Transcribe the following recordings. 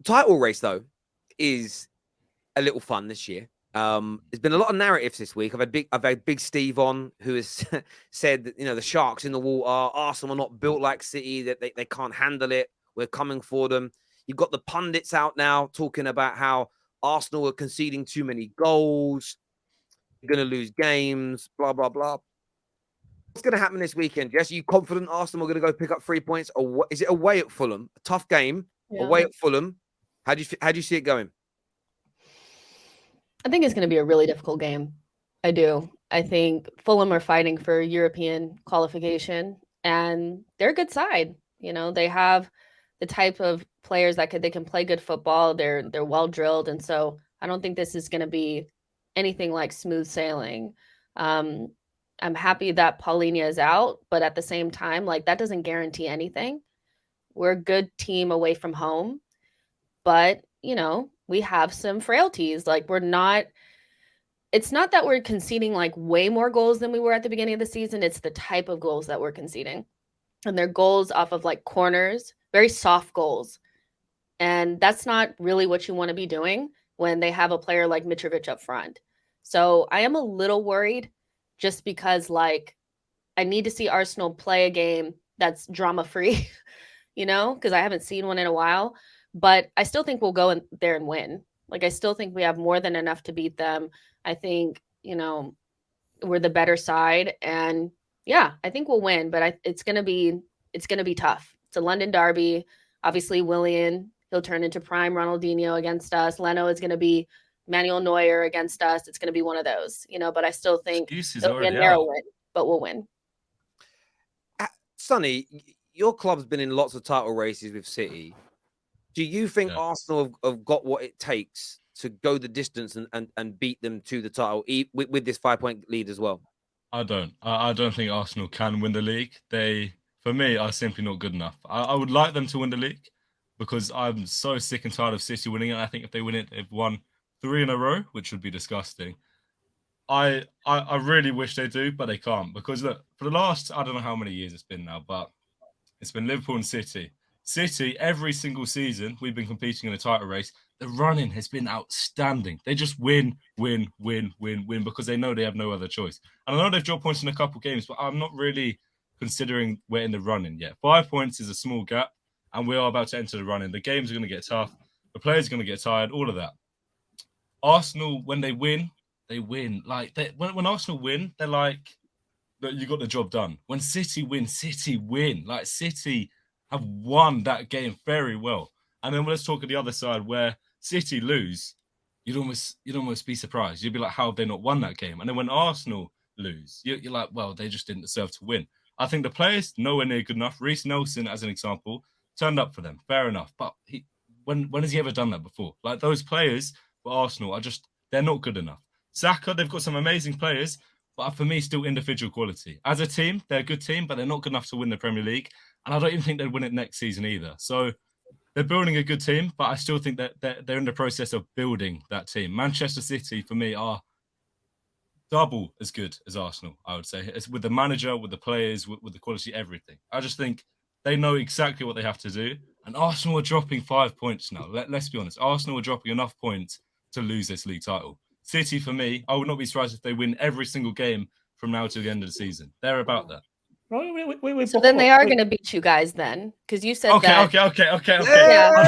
Title race, though, is a little fun this year. There's been a lot of narratives this week. I've had Big Steve on, who has said that, the Sharks in the water, Arsenal are not built like City, that they can't handle it. We're coming for them. You've got the pundits out now talking about how Arsenal are conceding too many goals. They're going to lose games, blah, blah, blah. What's going to happen this weekend, Jess? Are you confident Arsenal are going to go pick up 3 points? Or what, is it away at Fulham? A tough game, away at Fulham. How do you see it going? I think it's going to be a really difficult game. I do. I think Fulham are fighting for European qualification, and they're a good side. They have the type of players that they can play good football. They're well drilled, and so I don't think this is going to be anything like smooth sailing. I'm happy that Paulinho is out, but at the same time, that doesn't guarantee anything. We're a good team away from home, but we have some frailties. It's not that we're conceding way more goals than we were at the beginning of the season. It's the type of goals that we're conceding. And they're goals off of corners, very soft goals. And that's not really what you want to be doing when they have a player like Mitrovic up front. So I am a little worried just because I need to see Arsenal play a game that's drama-free, because I haven't seen one in a while. But I still think we'll go in there and win. I still think we have more than enough to beat them. I think, we're the better side. And yeah, I think we'll win, but it's going to be tough. It's a London derby. Obviously, Willian, he'll turn into prime Ronaldinho against us. Leno is going to be Manuel Neuer against us. It's going to be one of those, but I still think it'll be a narrow win, but we'll win. Sonny, your club's been in lots of title races with City. Do you think Arsenal have got what it takes to go the distance and beat them to the title with this 5-point lead as well? I don't. I don't think Arsenal can win the league. They, for me, are simply not good enough. I would like them to win the league because I'm so sick and tired of City winning it. I think if they win it, they've won 3 in a row, which would be disgusting. I really wish they do, but they can't because look, for the last, I don't know how many years it's been now, but it's been Liverpool and City. City, every single season, we've been competing in a title race. The running has been outstanding. They just win because they know they have no other choice. And I know they've dropped points in a couple of games, but I'm not really considering we're in the running yet. 5 points is a small gap, and we are about to enter the running. The games are going to get tough. The players are going to get tired, all of that. Arsenal, when they win, they win. When Arsenal win, they're like, you got the job done. When City win, City win. City have won that game very well. And then let's talk at the other side where City lose, you'd almost be surprised. You'd be like, how have they not won that game? And then when Arsenal lose, you're like, well, they just didn't deserve to win. I think the players nowhere near good enough. Reece Nelson, as an example, turned up for them. Fair enough. But when has he ever done that before? Those players for Arsenal they're not good enough. Saka, they've got some amazing players, but for me, still individual quality. As a team, they're a good team, but they're not good enough to win the Premier League. And I don't even think they'd win it next season either. So they're building a good team, but I still think that they're in the process of building that team. Manchester City, for me, are double as good as Arsenal, I would say. It's with the manager, with the players, with the quality, everything. I just think they know exactly what they have to do. And Arsenal are dropping 5 points now. Let's be honest. Arsenal are dropping enough points to lose this league title. City, for me, I would not be surprised if they win every single game from now to the end of the season. They're about that. Wait, so then they are going to beat you guys then, because you said that. Okay. Yeah. I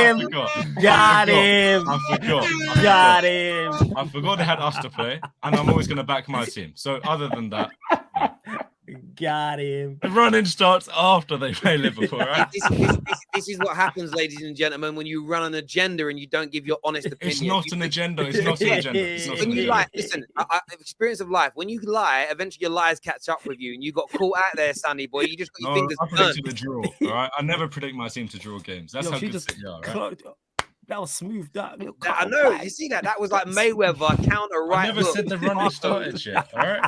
forgot. No. Got him. I forgot they had us to play, and I'm always going to back my team. So other than that, got him. The running starts after they play Liverpool, right? This is what happens, ladies and gentlemen, when you run an agenda and you don't give your honest opinion. It's not an agenda. When you lie, listen, experience of life. When you lie, eventually your lies catch up with you, and you got caught out there, Sonny boy. You just got your fingers I predicted the draw. All right, I never predict my team to draw games. That's how good City are, right? That was smooth. I know. You see that? That was like Mayweather counter right. I never said the running started yet. All right.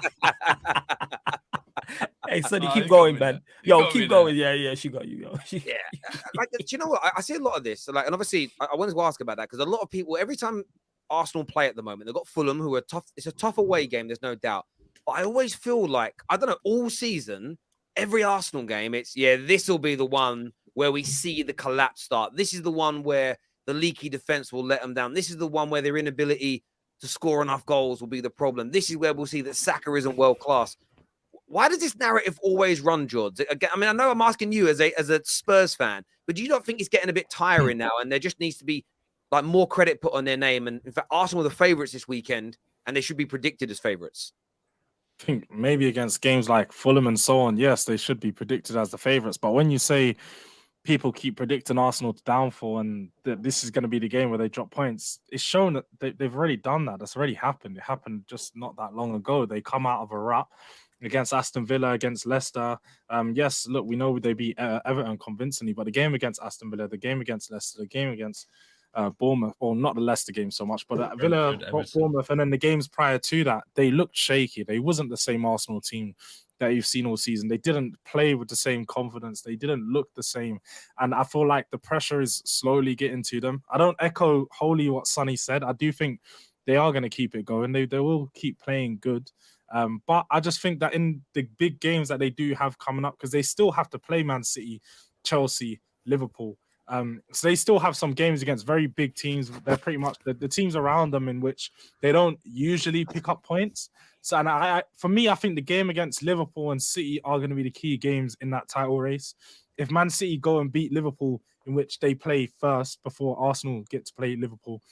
Hey, Sonny, keep going, man. Yo, keep going. Yeah, she got you. Yo. Yeah. Do you know what? I see a lot of this. And obviously, I wanted to ask about that because a lot of people, every time Arsenal play at the moment, they've got Fulham, who are tough. It's a tough away game, there's no doubt. But I always feel like, I don't know, all season, every Arsenal game, it's this will be the one where we see the collapse start. This is the one where the leaky defense will let them down. This is the one where their inability to score enough goals will be the problem. This is where we'll see that Saka isn't world class. Why does this narrative always run, George? I mean, I know I'm asking you as a Spurs fan, but do you not think it's getting a bit tiring now, and there just needs to be like more credit put on their name? And in fact, Arsenal are the favourites this weekend, and they should be predicted as favourites. I think maybe against games like Fulham and so on, yes, they should be predicted as the favourites. But when you say people keep predicting Arsenal's downfall and that this is going to be the game where they drop points, it's shown that they've already done that. That's already happened. It happened just not that long ago. They come out of a rut against Aston Villa, against Leicester. Yes, look, we know they beat Everton convincingly, but the game against Aston Villa, the game against Leicester, the game against Bournemouth, or not the Leicester game so much, but Villa, Bournemouth, and then the games prior to that, they looked shaky. They wasn't the same Arsenal team that you've seen all season. They didn't play with the same confidence. They didn't look the same. And I feel like the pressure is slowly getting to them. I don't echo wholly what Sonny said. I do think they are going to keep it going. They will keep playing good. But I just think that in the big games that they do have coming up, because they still have to play Man City, Chelsea, Liverpool. So they still have some games against very big teams. They're pretty much the teams around them in which they don't usually pick up points. So, and for me, I think the game against Liverpool and City are going to be the key games in that title race. If Man City go and beat Liverpool, in which they play first before Arsenal get to play Liverpool,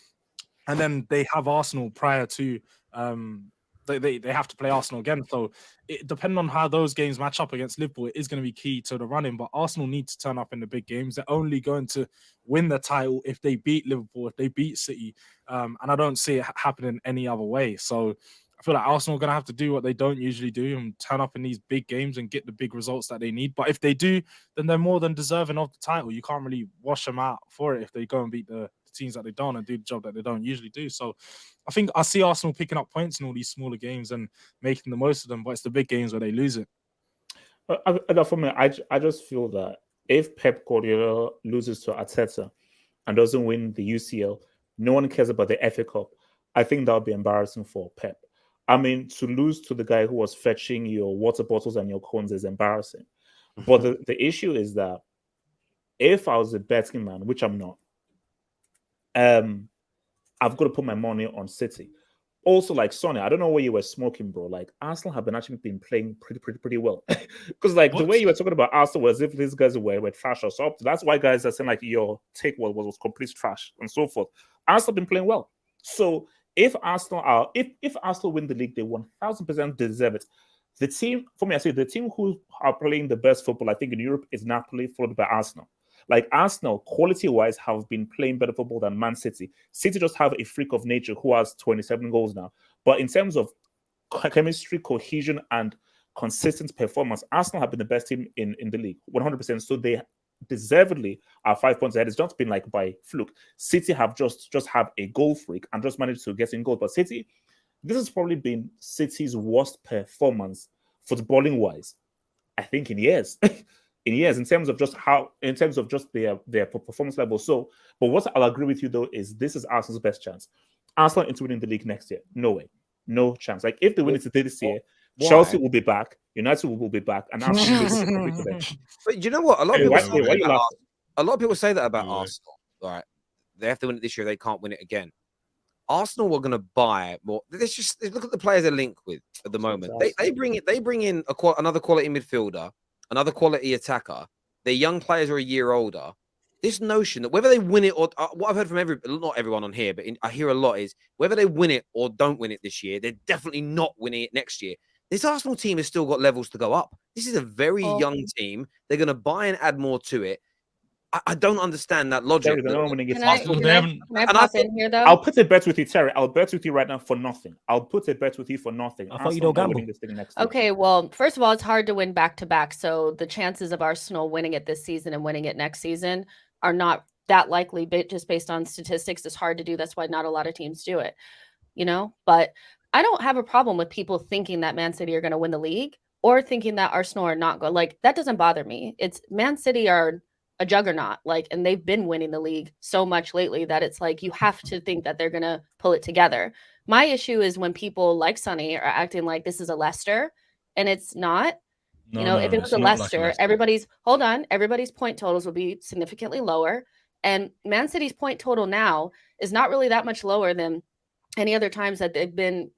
and then they have Arsenal prior to they have to play Arsenal again. So depending on how those games match up against Liverpool, it is going to be key to the running. But Arsenal need to turn up in the big games. They're only going to win the title if they beat Liverpool, if they beat City. And I don't see it happening any other way. So I feel like Arsenal are going to have to do what they don't usually do and turn up in these big games and get the big results that they need. But if they do, then they're more than deserving of the title. You can't really wash them out for it if they go and beat the teams that they don't and do the job that they don't usually do. So I think I see Arsenal picking up points in all these smaller games and making the most of them, but it's the big games where they lose it. For me, I just feel that if Pep Guardiola loses to Arteta and doesn't win the UCL, no one cares about the FA Cup. I think that would be embarrassing for Pep. I mean, to lose to the guy who was fetching your water bottles and your cones is embarrassing. But the issue is that if I was a betting man, which I'm not, I've got to put my money on City. Also, like Sonny, I don't know where you were smoking, bro. Like Arsenal have actually been playing pretty well. Because like the way you were talking about Arsenal was as if these guys were trash or something. That's why guys are saying like your take was complete trash and so forth. Arsenal have been playing well. So if Arsenal win the league, they 1000% deserve it. The team, for me, I say the team who are playing the best football, I think, in Europe is Napoli, followed by Arsenal. Like Arsenal, quality-wise, have been playing better football than Man City. City just have a freak of nature who has 27 goals now. But in terms of chemistry, cohesion, and consistent performance, Arsenal have been the best team in the league, 100%. So they deservedly are 5 points ahead. It's not been like by fluke. City have just have a goal freak and just managed to get in goals. But City, this has probably been City's worst performance footballing-wise, I think, in years. In terms of just their performance level. So, but what I'll agree with you though is this is Arsenal's best chance. Arsenal into winning the league next year, no way, no chance. Like if they win it this year, Chelsea will be back, United will be back, and Arsenal will be back. But you know what? A lot of people say that about Arsenal. Right, they have to win it this year. They can't win it again. Arsenal were going to buy more. Let's just look at the players they're linked with at the moment. They bring in another quality midfielder, another quality attacker. Their young players are a year older. This notion that whether they win it or what I've heard from not everyone on here, but I hear a lot is whether they win it or don't win it this year, they're definitely not winning it next year. This Arsenal team has still got levels to go up. This is a very young team. They're going to buy and add more to it. I don't understand that logic. Can I pop in here though? I'll put a bet with you, Terry. I'll bet with you right now for nothing. I'll put a bet with you for nothing. I thought you don't gamble. Okay, well, first of all, it's hard to win back-to-back. So the chances of Arsenal winning it this season and winning it next season are not that likely, just based on statistics. It's hard to do. That's why not a lot of teams do it, But I don't have a problem with people thinking that Man City are going to win the league or thinking that Arsenal are not going. Like, that doesn't bother me. It's Man City are a juggernaut, and they've been winning the league so much lately that it's like you have to think that they're gonna pull it together. My issue is when people like Sonny are acting like this is a Leicester, and it's not. No, You know, no, if no, it was it's a not like a Leicester, Leicester. everybody's point totals will be significantly lower. And Man City's point total now is not really that much lower than any other times that they've been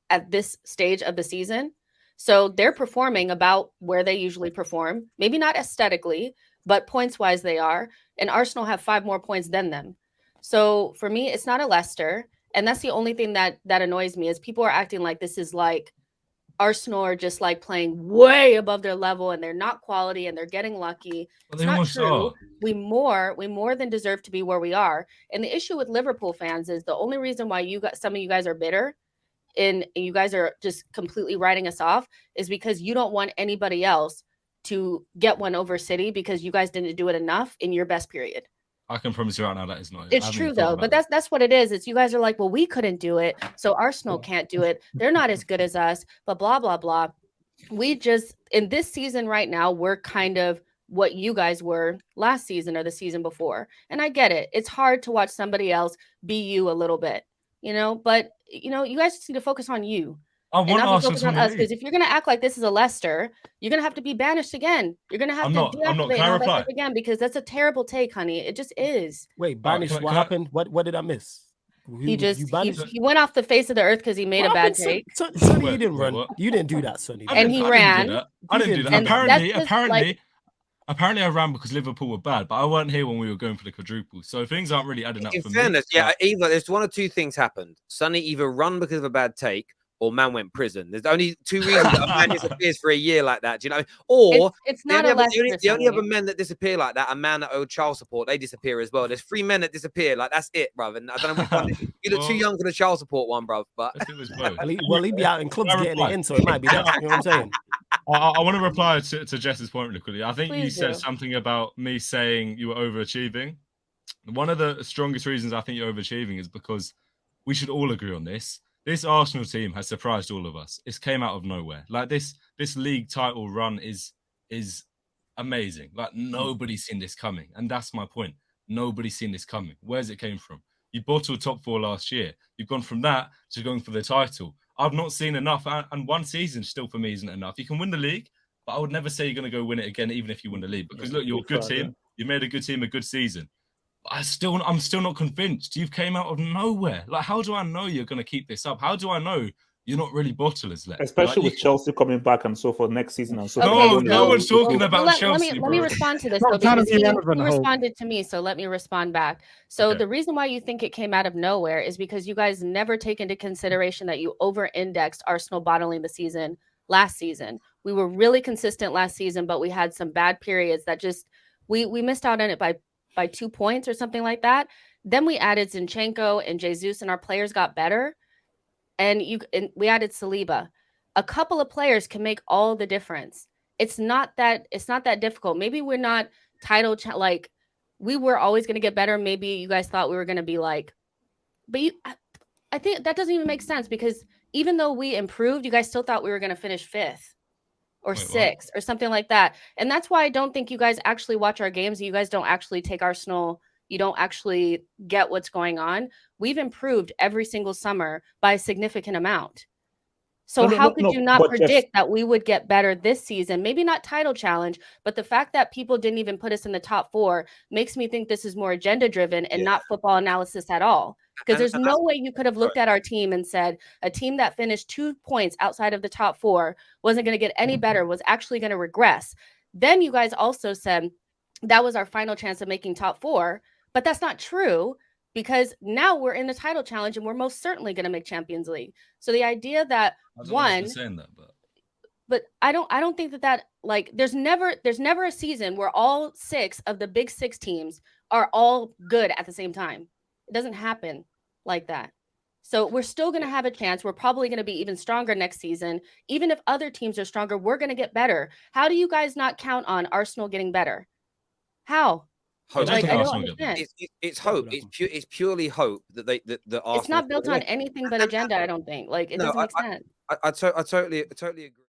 at this stage of the season. So they're performing about where they usually perform. Maybe not aesthetically, but points wise they are. And Arsenal have 5 more points than them. So for me, it's not a Leicester. And that's the only thing that annoys me is people are acting like this is like Arsenal are just like playing way above their level and they're not quality and they're getting lucky. But It's they not almost true. are. We more than deserve to be where we are. And the issue with Liverpool fans is the only reason why some of you guys are bitter and you guys are just completely writing us off is because you don't want anybody else to get one over City because you guys didn't do it enough in your best period. I can promise you right now that is not. It's true though, but that's what it is. It's you guys are like, well, we couldn't do it, so Arsenal can't do it. They're not as good as us, but blah blah blah. We just in this season right now, we're kind of what you guys were last season or the season before. And I get it. It's hard to watch somebody else be you a little bit, but you guys just need to focus on you. I And want not be Arsenal focused to on win the us, because league. if you're gonna act like this is a Leicester, you're gonna have to be banished again. You're gonna have I'm to not. Can deactivate I and all that reply? stuff again because that's a terrible take, honey. It just is. Wait, All right, banish. can I- What can I- happened? What did I miss? He just you banished. he went off the face of the earth because he made What a bad happened, take. Sonny, you Wait, didn't wait, run. what? You didn't do that, Sonny. And he ran. do that. I didn't do that. And Apparently, that's just, like- apparently, I ran because Liverpool were bad, but I weren't here when we were going for the quadruple. So things aren't really adding up In for fairness, me. yeah, either there's one or two things happened. Sonny either run because of a bad take, or man went prison. There's only two reasons that a man disappears for a year like that. Do you know? Or it's not a Leicester. the only other men that disappear like that, a man that owed child support, they disappear as well. There's 3 men that disappear. Like that's it, brother. And I don't know which one. You look too Well- young for the child support one, bro. But If it was both. Well, he'd be out in clubs Can I getting reply? it in, so it might be that. You know what I'm saying? I want to reply to Jess's point really quickly. I think you Please said do. something about me saying you were overachieving. One of the strongest reasons I think you're overachieving is because we should all agree on this. This Arsenal team has surprised all of us. It came out of nowhere. Like this league title run is amazing. Like nobody's seen this coming, and that's my point. Nobody's seen this coming. Where's it came from? You bottled top 4 last year. You've gone from that to going for the title. I've not seen enough, and one season still for me isn't enough. You can win the league, but I would never say you're going to go win it again, even if you win the league. Because look, you're a good team. You made a good team a good season. But I'm still not convinced. You've came out of nowhere. Like, how do I know you're going to keep this up? How do I know you're not really bottlers left? Especially Like, with Chelsea coming back and so forth next season and so Okay, forth. no one's talking Well, about let Chelsea, me bro. respond to this Not though, trying to because be he relevant, Hope. responded to me, so let me respond back. So Okay. the reason why you think it came out of nowhere is because you guys never take into consideration that you over-indexed Arsenal bottling the season last season. We were really consistent last season, but we had some bad periods that just we missed out on it by 2 points or something like that. Then we added Zinchenko and Jesus, and our players got better. And we added Saliba. A couple of players can make all the difference. It's not that difficult. Maybe we're not like we were always going to get better. Maybe you guys thought we were going to be like, but I think that doesn't even make sense, because even though we improved, you guys still thought we were going to finish 5th or Wait, what? 6th or something like that. And that's why I don't think you guys actually watch our games. You guys don't actually take Arsenal. You don't actually get what's going on. We've improved every single summer by a significant amount. So how could you not predict that we would get better this season? Maybe not title challenge, but the fact that people didn't even put us in the top 4 makes me think this is more agenda driven and not football analysis at all. Because there's no way you could have looked at our team and said a team that finished 2 points outside of the top 4 wasn't going to get any better, was actually going to regress. Then you guys also said that was our final chance of making top 4, but that's not true, because now we're in the title challenge and we're most certainly going to make Champions League. So the idea that I don't know if they're saying that, but I don't think that like there's never a season where all 6 of the big 6 teams are all good at the same time. It doesn't happen like that. So we're still going to have a chance. We're probably going to be even stronger next season. Even if other teams are stronger, we're going to get better. How do you guys not count on Arsenal getting better? How? hope. Like, I don't Arsenal get better. understand. It's hope. It's purely hope that Arsenal. It's not built on anything but agenda, I don't think. Like, it No, doesn't make sense. I totally agree.